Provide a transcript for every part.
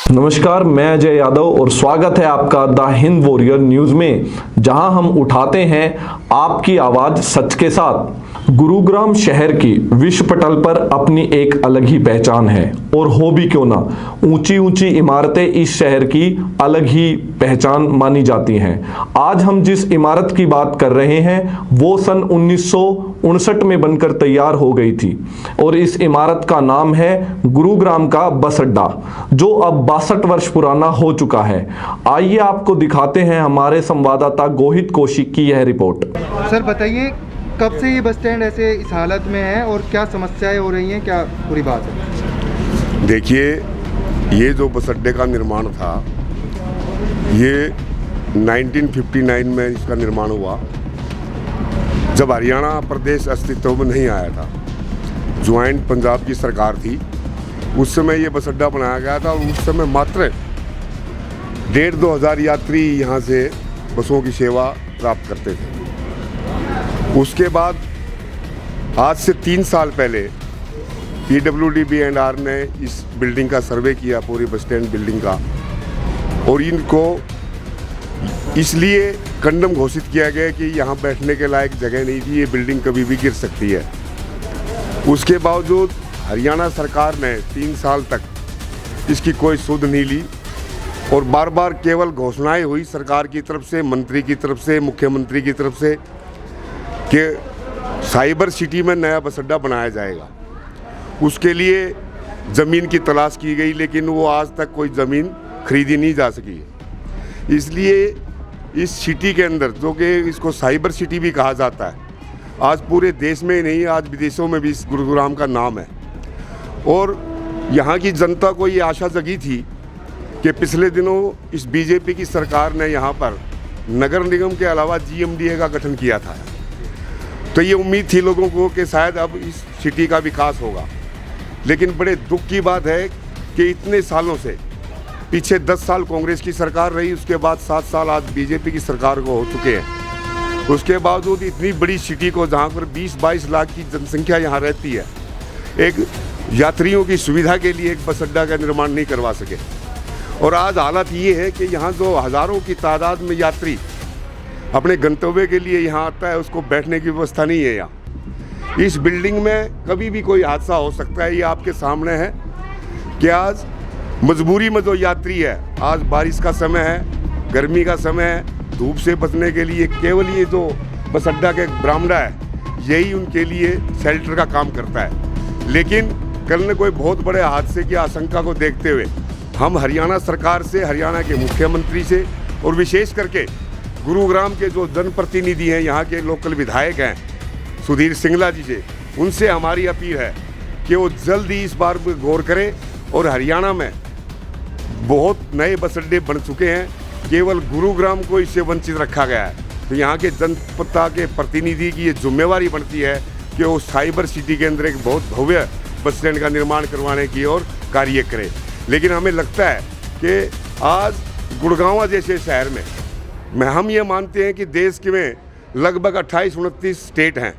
नमस्कार, मैं अजय यादव और स्वागत है आपका द हिंद वॉरियर न्यूज में, जहां हम उठाते हैं आपकी आवाज सच के साथ। गुरुग्राम शहर की विश्व पटल पर अपनी एक अलग ही पहचान है, और हो भी क्यों ना, ऊंची ऊंची इमारतें इस शहर की अलग ही पहचान मानी जाती हैं। आज हम जिस इमारत की बात कर रहे हैं वो सन 1959 में बनकर तैयार हो गई थी, और इस इमारत का नाम है गुरुग्राम का बस अड्डा, जो अब 62 वर्ष पुराना हो चुका है। आइए आपको दिखाते हैं हमारे संवाददाता गोहित कौशिक की यह रिपोर्ट। सर बताइए, कब से ये बस स्टैंड ऐसे इस हालत में है और क्या समस्याएं हो रही हैं, क्या पूरी बात है? देखिए, ये जो बस अड्डे का निर्माण था, ये 1959 में इसका निर्माण हुआ, जब हरियाणा प्रदेश अस्तित्व में नहीं आया था। ज्वाइंट पंजाब की सरकार थी, उस समय ये बस अड्डा बनाया गया था, और उस समय मात्र 1,500-2 हज़ार यात्री यहाँ से बसों की सेवा प्राप्त करते थे। उसके बाद आज से 3 साल पहले PWD-B&R ने इस बिल्डिंग का सर्वे किया, पूरी बस स्टैंड बिल्डिंग का, और इनको इसलिए कंडम घोषित किया गया कि यहाँ बैठने के लायक जगह नहीं थी, ये बिल्डिंग कभी भी गिर सकती है। उसके बावजूद हरियाणा सरकार ने 3 साल तक इसकी कोई सुध नहीं ली, और बार बार केवल घोषणाएं हुई सरकार की तरफ से, मंत्री की तरफ से, मुख्यमंत्री की तरफ से, कि साइबर सिटी में नया बस अड्डा बनाया जाएगा। उसके लिए ज़मीन की तलाश की गई, लेकिन वो आज तक कोई ज़मीन खरीदी नहीं जा सकी। इसलिए इस सिटी के अंदर, जो कि इसको साइबर सिटी भी कहा जाता है, आज पूरे देश में ही नहीं, आज विदेशों में भी इस गुरुग्राम का नाम है। और यहाँ की जनता को ये आशा जगी थी कि पिछले दिनों इस बीजेपी की सरकार ने यहाँ पर नगर निगम के अलावा GMDA का गठन किया था, तो ये उम्मीद थी लोगों को कि शायद अब इस सिटी का विकास होगा। लेकिन बड़े दुख की बात है कि इतने सालों से, पीछे 10 साल कांग्रेस की सरकार रही, उसके बाद 7 साल आज बीजेपी की सरकार को हो चुके हैं। उसके बावजूद इतनी बड़ी सिटी को, जहाँ पर 20-22 लाख की जनसंख्या यहाँ रहती है, एक यात्रियों की सुविधा के लिए एक बस अड्डा का निर्माण नहीं करवा सके। और आज हालत ये है कि यहाँ जो हज़ारों की तादाद में यात्री अपने गंतव्य के लिए यहाँ आता है, उसको बैठने की व्यवस्था नहीं है यहाँ। इस बिल्डिंग में कभी भी कोई हादसा हो सकता है। ये आपके सामने है कि आज मजबूरी में जो यात्री है, आज बारिश का समय है, गर्मी का समय है, धूप से बचने के लिए केवल ये जो बस अड्डा के बरामदा है, यही उनके लिए शेल्टर का काम करता है। लेकिन कल ने कोई बहुत बड़े हादसे की आशंका को देखते हुए हम हरियाणा सरकार से, हरियाणा के मुख्यमंत्री से, और विशेष करके गुरुग्राम के जो जनप्रतिनिधि हैं, यहाँ के लोकल विधायक हैं सुधीर सिंगला जी से, उनसे हमारी अपील है कि वो जल्द ही इस बार गौर करें। और हरियाणा में बहुत नए बस अड्डे बन चुके हैं, केवल गुरुग्राम को इससे वंचित रखा गया है। तो यहाँ के जनता के प्रतिनिधि की ये जिम्मेवारी बनती है कि वो साइबर सिटी के अंदर एक बहुत भव्य बस स्टैंड का निर्माण करवाने की ओर कार्य करें। लेकिन हमें लगता है कि आज गुड़गांव जैसे शहर में हम ये मानते हैं कि देश के में लगभग 28-29 स्टेट हैं,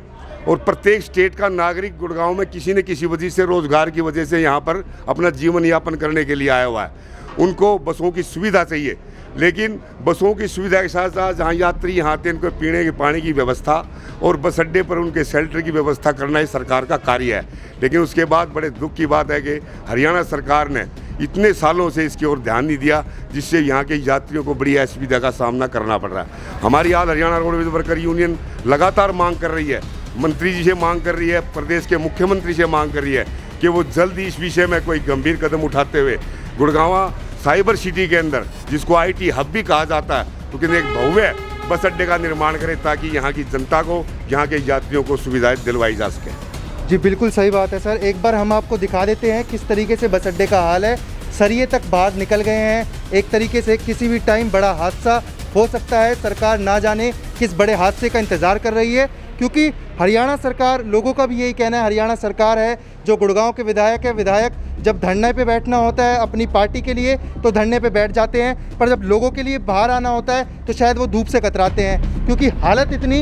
और प्रत्येक स्टेट का नागरिक गुड़गांव में किसी न किसी वजह से, रोजगार की वजह से यहाँ पर अपना जीवन यापन करने के लिए आया हुआ है। उनको बसों की सुविधा चाहिए, लेकिन बसों की सुविधा के साथ साथ जहाँ यात्री यहाँ आते हैं, उनको पीने के पानी की व्यवस्था और बस अड्डे पर उनके शेल्टर की व्यवस्था करना ही सरकार का कार्य है। लेकिन उसके बाद बड़े दुख की बात है कि हरियाणा सरकार ने इतने सालों से इसकी ओर ध्यान नहीं दिया, जिससे यहाँ के यात्रियों को बड़ी असुविधा का सामना करना पड़ रहा है। हमारी आज हरियाणा रोडवेज वर्कर यूनियन लगातार मांग कर रही है, मंत्री जी से मांग कर रही है, प्रदेश के मुख्यमंत्री से मांग कर रही है कि वो जल्द ही इस विषय में कोई गंभीर कदम उठाते हुए गुड़गांव साइबर सिटी के अंदर, जिसको IT हब भी कहा जाता है, तो एक भव्य बस अड्डे का निर्माण करें, ताकि यहाँ की जनता को, यहाँ के यात्रियों को सुविधाएं दिलवाई जा सके। जी बिल्कुल सही बात है सर। एक बार हम आपको दिखा देते हैं किस तरीके से बस अड्डे का हाल है। सरिये तक बाहर निकल गए हैं। एक तरीके से किसी भी टाइम बड़ा हादसा हो सकता है। सरकार ना जाने किस बड़े हादसे का इंतज़ार कर रही है, क्योंकि हरियाणा सरकार, लोगों का भी यही कहना है, हरियाणा सरकार है जो गुड़गांव के विधायक है, विधायक जब धरने पे बैठना होता है अपनी पार्टी के लिए तो धरने पे बैठ जाते हैं, पर जब लोगों के लिए बाहर आना होता है तो शायद वो धूप से कतराते हैं, क्योंकि हालत इतनी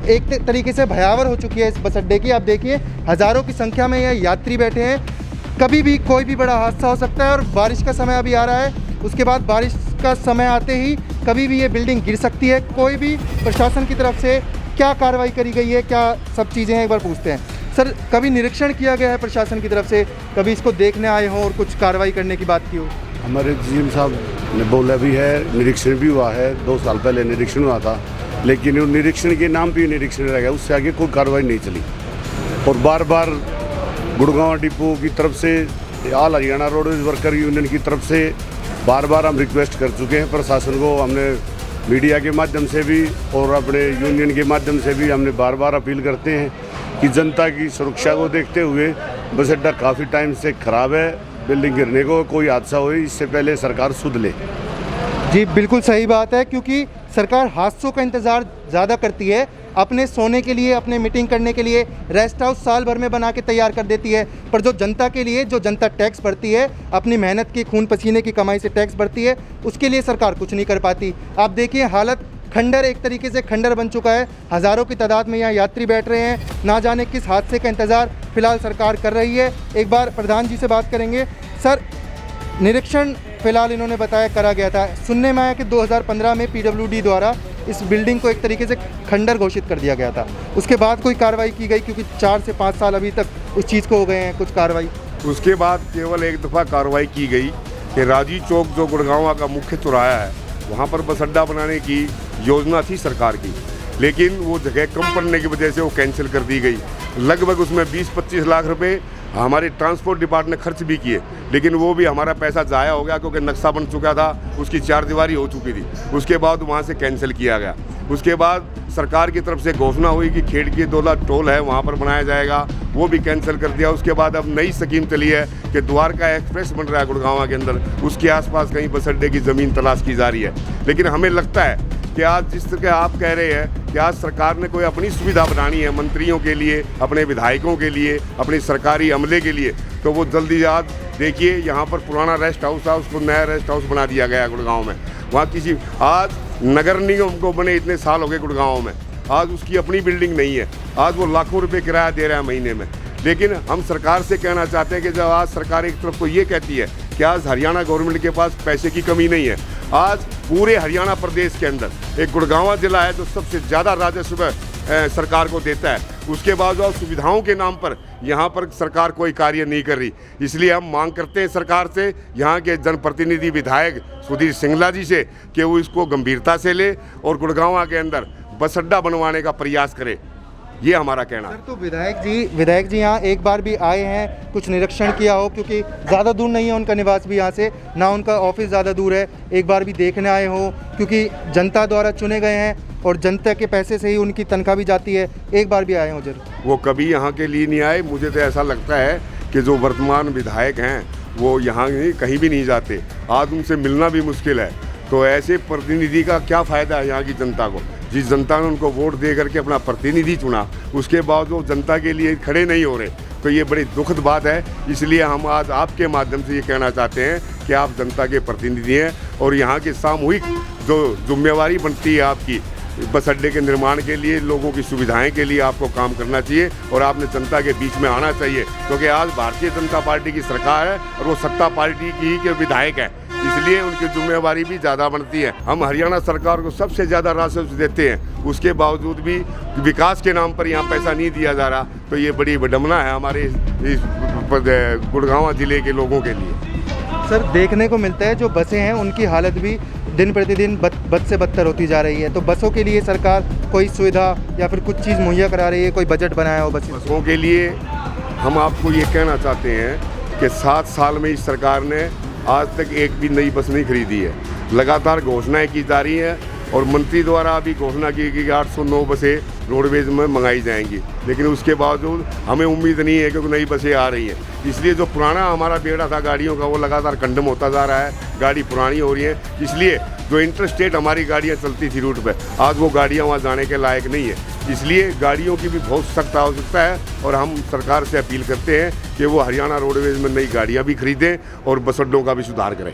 एक तरीके से भयावह हो चुकी है इस बस अड्डे की। आप देखिए, हज़ारों की संख्या में यह यात्री बैठे हैं। कभी भी कोई भी बड़ा हादसा हो सकता है। और बारिश का समय अभी आ रहा है, उसके बाद बारिश का समय आते ही कभी भी ये बिल्डिंग गिर सकती है। कोई भी प्रशासन की तरफ से क्या कार्रवाई करी गई है, क्या सब चीज़ें हैं, एक बार पूछते हैं। सर, कभी निरीक्षण किया गया है प्रशासन की तरफ से, कभी इसको देखने आए हों और कुछ कार्रवाई करने की बात की हो? हमारे जीएम साहब ने बोला भी है, निरीक्षण भी हुआ है, 2 साल पहले निरीक्षण हुआ था, लेकिन वो निरीक्षण के नाम पे निरीक्षण रह गया, उससे आगे कोई कार्रवाई नहीं चली। और बार बार गुड़गांव डिपो की तरफ से, all Haryana roadways worker union की तरफ से बार बार हम रिक्वेस्ट कर चुके हैं प्रशासन को। हमने मीडिया के माध्यम से भी और अपने यूनियन के माध्यम से भी हमने बार बार अपील करते हैं कि जनता की सुरक्षा को देखते हुए बस अड्डा काफ़ी टाइम से ख़राब है, बिल्डिंग गिरने को कोई हादसा हो इससे पहले सरकार सुध ले। जी बिल्कुल सही बात है, क्योंकि सरकार हादसों का इंतज़ार ज़्यादा करती है। अपने सोने के लिए, अपने मीटिंग करने के लिए रेस्ट हाउस साल भर में बना के तैयार कर देती है, पर जो जनता के लिए, जो जनता टैक्स भरती है, अपनी मेहनत की, खून पसीने की कमाई से टैक्स भरती है, उसके लिए सरकार कुछ नहीं कर पाती। आप देखिए, हालत खंडर, एक तरीके से खंडर बन चुका है। हज़ारों की तादाद में यहाँ यात्री बैठ रहे हैं, ना जाने किस हादसे का इंतज़ार फिलहाल सरकार कर रही है। एक बार प्रधान जी से बात करेंगे। सर, निरीक्षण फिलहाल इन्होंने बताया करा गया था, सुनने में आया कि 2015 में पीडब्ल्यूडी द्वारा इस बिल्डिंग को एक तरीके से खंडर घोषित कर दिया गया था, उसके बाद कोई कार्रवाई की गई? क्योंकि 4 से 5 साल अभी तक उस चीज़ को हो गए हैं, कुछ कार्रवाई। उसके बाद केवल एक दफ़ा कार्रवाई की गई कि राजी चौक जो गुड़गांव का मुख्य चौराहा है, वहाँ पर बस अड्डा बनाने की योजना थी सरकार की, लेकिन वो जगह कम पड़ने की वजह से वो कैंसिल कर दी गई। लगभग उसमें 20-25 लाख रुपए हमारे ट्रांसपोर्ट डिपार्टमेंट ने खर्च भी किए, लेकिन वो भी हमारा पैसा ज़ाया हो गया, क्योंकि नक्शा बन चुका था, उसकी 4 दीवारी हो चुकी थी। उसके बाद वहाँ से कैंसिल किया गया। उसके बाद सरकार की तरफ से घोषणा हुई कि खेड़की दौला टोल है, वहाँ पर बनाया जाएगा, वो भी कैंसिल कर दिया। उसके बाद अब नई स्कीम चली है कि द्वारका एक्सप्रेस बन रहा है गुड़गांव के अंदर, उसके आसपास कहीं बस अड्डे की ज़मीन तलाश की जा रही है। लेकिन हमें लगता है कि आज जिस तरह आप कह रहे हैं कि आज सरकार ने कोई अपनी सुविधा बनानी है मंत्रियों के लिए, अपने विधायकों के लिए, अपने सरकारी अमले के लिए, तो वो जल्दी याद देखिए, यहाँ पर पुराना रेस्ट हाउस था, उसको नया रेस्ट हाउस बना दिया गया गुड़गांव में। वहाँ किसी, आज नगर निगम को बने इतने साल हो गए गुड़गांव में, आज उसकी अपनी बिल्डिंग नहीं है, आज वो लाखों रुपए किराया दे रहा है महीने में। लेकिन हम सरकार से कहना चाहते हैं कि जब आज सरकार एक तरफ तो ये कहती है कि आज हरियाणा गवर्नमेंट के पास पैसे की कमी नहीं है, आज पूरे हरियाणा प्रदेश के अंदर एक गुड़गांव जिला है जो सबसे ज़्यादा राजस्व सरकार को देता है, उसके बावजूद सुविधाओं के नाम पर यहाँ पर सरकार कोई कार्य नहीं कर रही। इसलिए हम मांग करते हैं सरकार से, यहाँ के जनप्रतिनिधि विधायक सुधीर सिंगला जी से, कि वो इसको गंभीरता से ले और गुड़गांव के अंदर बस अड्डा बनवाने का प्रयास करे। ये हमारा कहना है। तो विधायक जी यहाँ एक बार भी आए हैं, कुछ निरीक्षण किया हो? क्योंकि ज़्यादा दूर नहीं है उनका निवास भी यहाँ से, ना उनका ऑफिस ज़्यादा दूर है, एक बार भी देखने आए हो? क्योंकि जनता द्वारा चुने गए हैं और जनता के पैसे से ही उनकी तनख्वाह भी जाती है, एक बार भी आए हो जरूर? वो कभी यहाँ के लिए नहीं आए। मुझे तो ऐसा लगता है कि जो वर्तमान विधायक हैं वो यहाँ कहीं भी नहीं जाते, आज उनसे मिलना भी मुश्किल है। तो ऐसे प्रतिनिधि का क्या फ़ायदा है यहाँ की जनता को? जिस जनता ने उनको वोट दे करके अपना प्रतिनिधि चुना, उसके बाद वो जनता के लिए खड़े नहीं हो रहे, तो ये बड़ी दुखद बात है। इसलिए हम आज आपके माध्यम से ये कहना चाहते हैं कि आप जनता के प्रतिनिधि हैं और यहाँ के सामूहिक जो जिम्मेवारी बनती है आपकी बस अड्डे के निर्माण के लिए, लोगों की सुविधाएं के लिए आपको काम करना चाहिए और आपने जनता के बीच में आना चाहिए, क्योंकि आज भारतीय जनता पार्टी की सरकार है और वो सत्ता पार्टी की ही के विधायक है, इसलिए उनकी जिम्मेवारी भी ज़्यादा बनती है। हम हरियाणा सरकार को सबसे ज़्यादा राजस्व देते हैं, उसके बावजूद भी विकास के नाम पर यहाँ पैसा नहीं दिया जा रहा, तो ये बड़ी विडम्बना है हमारे इस गुड़गांव जिले के लोगों के लिए। सर, देखने को मिलता है जो बसें हैं उनकी हालत भी दिन प्रतिदिन बद से बदतर होती जा रही है, तो बसों के लिए सरकार कोई सुविधा या फिर कुछ चीज़ मुहैया करा रही है? कोई बजट बनाया हो बसों के लिए? हम आपको ये कहना चाहते हैं कि 7 साल में इस सरकार ने आज तक एक भी नई बस नहीं खरीदी है। लगातार घोषणाएं की जा रही हैं और मंत्री द्वारा अभी घोषणा की कि 809 बसें रोडवेज में मंगाई जाएंगी, लेकिन उसके बावजूद हमें उम्मीद नहीं है कि नई बसें आ रही हैं। इसलिए जो पुराना हमारा बेड़ा था गाड़ियों का, वो लगातार कंडम होता जा रहा है, गाड़ी पुरानी हो रही है। इसलिए जो इंटरस्टेट हमारी गाड़ियाँ चलती थी रूट पर, आज वो गाड़ियाँ वहाँ जाने के लायक नहीं है। इसलिए गाड़ियों की भी बहुत सख्त आवश्यकता है और हम सरकार से अपील करते हैं कि वो हरियाणा रोडवेज में नई गाड़ियाँ भी खरीदें और बस अड्डों का भी सुधार करें।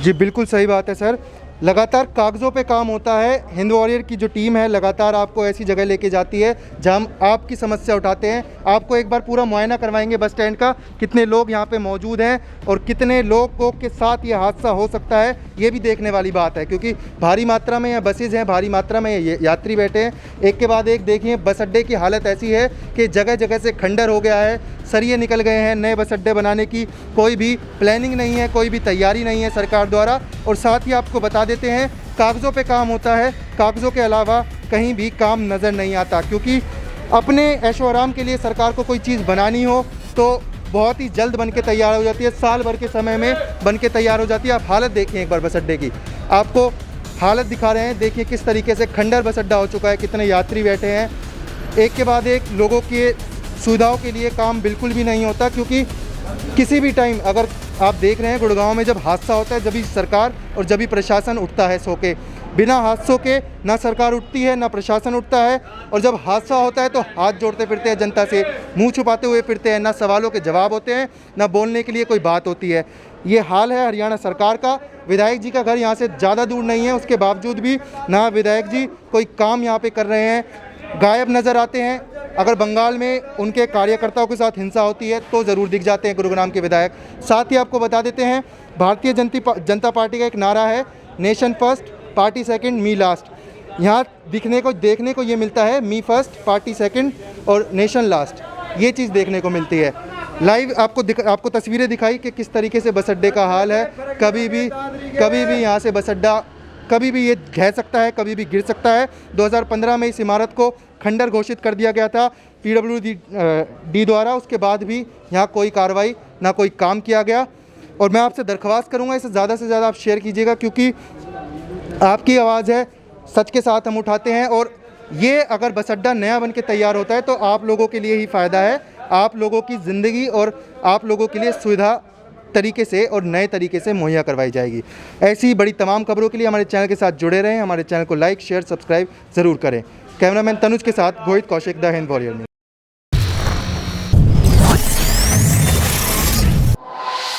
जी बिल्कुल सही बात है सर। लगातार कागज़ों पे काम होता है। हिंद वॉरियर की जो टीम है लगातार आपको ऐसी जगह लेके जाती है जहां हम आपकी समस्या उठाते हैं। आपको एक बार पूरा मुआयना करवाएंगे बस स्टैंड का, कितने लोग यहां पे मौजूद हैं और कितने लोगों के साथ ये हादसा हो सकता है, ये भी देखने वाली बात है, क्योंकि भारी मात्रा में यहाँ बसेज़ हैं, भारी मात्रा में ये यात्री बैठे हैं। एक के बाद एक देखिए, बस अड्डे की हालत ऐसी है कि जगह जगह से खंडर हो गया है, सरिये निकल गए हैं। नए बस अड्डे बनाने की कोई भी प्लानिंग नहीं है, कोई भी तैयारी नहीं है सरकार द्वारा। और साथ ही आपको बता देते हैं, कागज़ों पे काम होता है, कागज़ों के अलावा कहीं भी काम नज़र नहीं आता, क्योंकि अपने ऐशो आराम के लिए सरकार को कोई चीज़ बनानी हो तो बहुत ही जल्द बन के तैयार हो जाती है, साल भर के समय में बन के तैयार हो जाती है। आप हालत देखिए एक बार बस अड्डे की, आपको हालत दिखा रहे हैं, देखिए किस तरीके से खंडर बस अड्डा हो चुका है, कितने यात्री बैठे हैं। एक के बाद एक लोगों के सुविधाओं के लिए काम बिल्कुल भी नहीं होता, क्योंकि किसी भी टाइम अगर आप देख रहे हैं गुड़गांव में जब हादसा होता है, जब भी सरकार और जब भी प्रशासन उठता है सो के। बिना हादसों के ना सरकार उठती है ना प्रशासन उठता है, और जब हादसा होता है तो हाथ जोड़ते फिरते हैं जनता से, मुंह छुपाते हुए फिरते हैं, ना सवालों के जवाब होते हैं ना बोलने के लिए कोई बात होती है। ये हाल है हरियाणा सरकार का। विधायक जी का घर यहाँ से ज़्यादा दूर नहीं है, उसके बावजूद भी ना विधायक जी कोई काम यहाँ पे कर रहे हैं, गायब नज़र आते हैं। अगर बंगाल में उनके कार्यकर्ताओं के साथ हिंसा होती है तो ज़रूर दिख जाते हैं गुरुग्राम के विधायक। साथ ही आपको बता देते हैं, भारतीय जनता पार्टी का एक नारा है, नेशन फर्स्ट पार्टी सेकंड मी लास्ट। यहाँ देखने को ये मिलता है, मी फर्स्ट पार्टी सेकंड और नेशन लास्ट, ये चीज़ देखने को मिलती है। लाइव आपको तस्वीरें दिखाई कि किस तरीके से बस अड्डे का हाल है। कभी भी यहाँ से बस अड्डा कभी भी ये ढह सकता है, कभी भी गिर सकता है। 2015 में इस इमारत को खंडर घोषित कर दिया गया था PWD द्वारा, उसके बाद भी यहाँ कोई कार्रवाई ना कोई काम किया गया। और मैं आपसे दरख्वास्त करूँगा, इसे ज़्यादा से ज़्यादा आप शेयर कीजिएगा, क्योंकि आपकी आवाज़ है, सच के साथ हम उठाते हैं। और ये अगर बस अड्डा नया बन के तैयार होता है तो आप लोगों के लिए ही फ़ायदा है, आप लोगों की ज़िंदगी और आप लोगों के लिए सुविधा तरीके से और नए तरीके से मुहैया करवाई जाएगी। ऐसी ही बड़ी तमाम खबरों के लिए हमारे चैनल के साथ जुड़े रहें। हमारे चैनल को लाइक शेयर सब्सक्राइब ज़रूर करें। कैमरामैन तनुज के साथ Gohit Kaushik, the Hind warrior news.